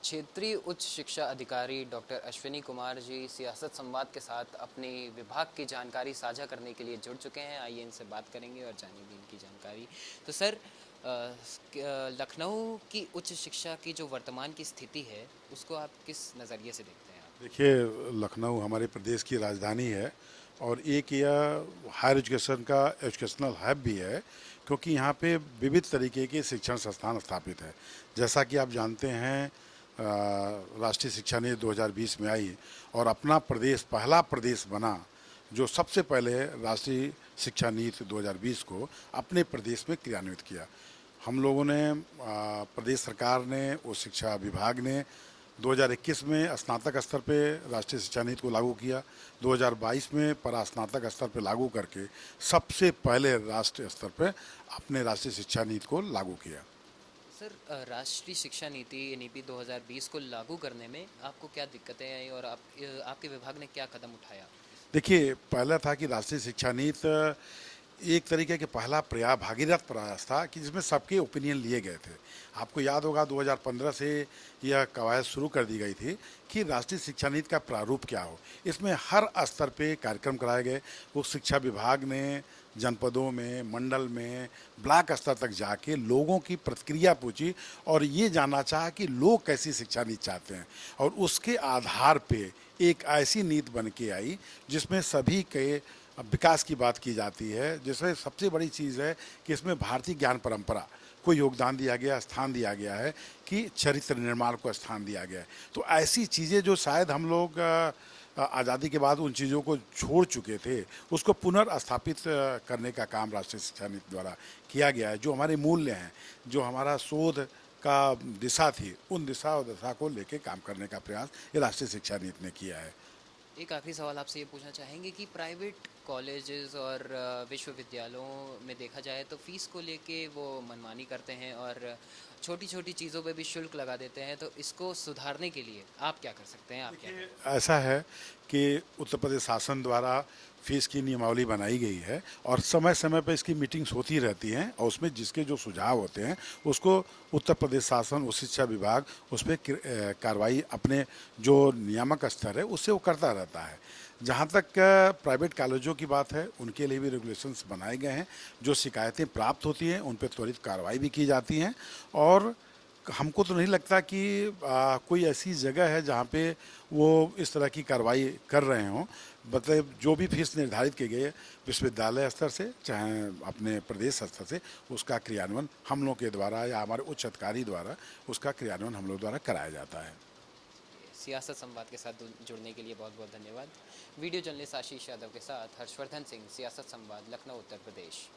क्षेत्रीय उच्च शिक्षा अधिकारी डॉक्टर अश्विनी कुमार जी सियासत संवाद के साथ अपनी विभाग की जानकारी साझा करने के लिए जुड़ चुके हैं। आइए इनसे बात करेंगे और जानेंगे इनकी जानकारी। तो सर, लखनऊ की उच्च शिक्षा की जो वर्तमान की स्थिति है, उसको आप किस नज़रिए से देखते हैं आप? देखिए, लखनऊ हमारे प्रदेश की राजधानी है और एक यह हायर एजुकेशन का एजुकेशनल हब भी है, क्योंकि यहाँ पे विविध तरीके के शिक्षण संस्थान स्थापित है। जैसा कि आप जानते हैं, राष्ट्रीय शिक्षा नीति 2020 में आई और अपना प्रदेश पहला प्रदेश बना जो सबसे पहले राष्ट्रीय शिक्षा नीति 2020 को अपने प्रदेश में क्रियान्वित किया। हम लोगों ने, प्रदेश सरकार ने, उच्च शिक्षा विभाग ने 2021 में स्नातक स्तर पे राष्ट्रीय शिक्षा नीति को लागू किया। 2022 में परास्नातक स्तर पे लागू करके सबसे पहले राष्ट्रीय स्तर पे अपने राष्ट्रीय शिक्षा नीति को लागू किया। सर, राष्ट्रीय शिक्षा नीति एनईपी 2020 को लागू करने में आपको क्या दिक्कतें आई और आपके विभाग ने क्या कदम उठाया? देखिए, पहला था कि राष्ट्रीय शिक्षा नीति एक तरीके के पहला भागीरथ प्रयास था कि जिसमें सबके ओपिनियन लिए गए थे। आपको याद होगा 2015 से यह कवायद शुरू कर दी गई थी कि राष्ट्रीय शिक्षा नीति का प्रारूप क्या हो। इसमें हर स्तर पे कार्यक्रम कराए गए। वो शिक्षा विभाग ने जनपदों में, मंडल में, ब्लॉक स्तर तक जाके लोगों की प्रतिक्रिया पूछी और ये जानना चाहा कि लोग कैसी शिक्षा नीति चाहते हैं, और उसके आधार पे एक ऐसी नीति बन के आई जिसमें सभी के विकास की बात की जाती है। जिसमें सबसे बड़ी चीज़ है कि इसमें भारतीय ज्ञान परंपरा को योगदान दिया गया, स्थान दिया गया है, कि चरित्र निर्माण को स्थान दिया गया है। तो ऐसी चीज़ें जो शायद हम लोग आज़ादी के बाद उन चीज़ों को छोड़ चुके थे, उसको पुनर्स्थापित करने का काम राष्ट्रीय शिक्षा नीति द्वारा किया गया है। जो हमारे मूल्य हैं, जो हमारा शोध का दिशा थी, उन दिशा और दशा को लेके काम करने का प्रयास ये राष्ट्रीय शिक्षा नीति ने किया है। एक आखिरी सवाल आपसे ये पूछना चाहेंगे कि प्राइवेट कॉलेजेस और विश्वविद्यालयों में देखा जाए तो फ़ीस को लेके वो मनमानी करते हैं और छोटी छोटी चीज़ों पे भी शुल्क लगा देते हैं। तो इसको सुधारने के लिए आप क्या कर सकते हैं? आप क्या करें? ऐसा है कि उत्तर प्रदेश शासन द्वारा फीस की नियमावली बनाई गई है और समय समय पर इसकी मीटिंग्स होती रहती हैं, और उसमें जिसके जो सुझाव होते हैं उसको उत्तर प्रदेश शासन, उच्च शिक्षा विभाग उस पर कार्रवाई अपने जो नियामक स्तर है उससे वो करता रहता है। जहाँ तक प्राइवेट कॉलेजों की बात है, उनके लिए भी रेगुलेशंस बनाए गए हैं। जो शिकायतें प्राप्त होती हैं उन पर त्वरित कार्रवाई भी की जाती हैं, और हमको तो नहीं लगता कि कोई ऐसी जगह है जहाँ पे वो इस तरह की कार्रवाई कर रहे हों। मतलब जो भी फीस निर्धारित की गई है विश्वविद्यालय स्तर से चाहे अपने प्रदेश स्तर से, उसका क्रियान्वयन हम लोग के द्वारा या हमारे उच्च अधिकारी द्वारा उसका क्रियान्वयन हम लोग द्वारा कराया जाता है। सियासत संवाद के साथ जुड़ने के लिए बहुत बहुत धन्यवाद। वीडियो जर्नलिस्ट आशीष यादव के साथ हर्षवर्धन सिंह, सियासत संवाद, लखनऊ, उत्तर प्रदेश।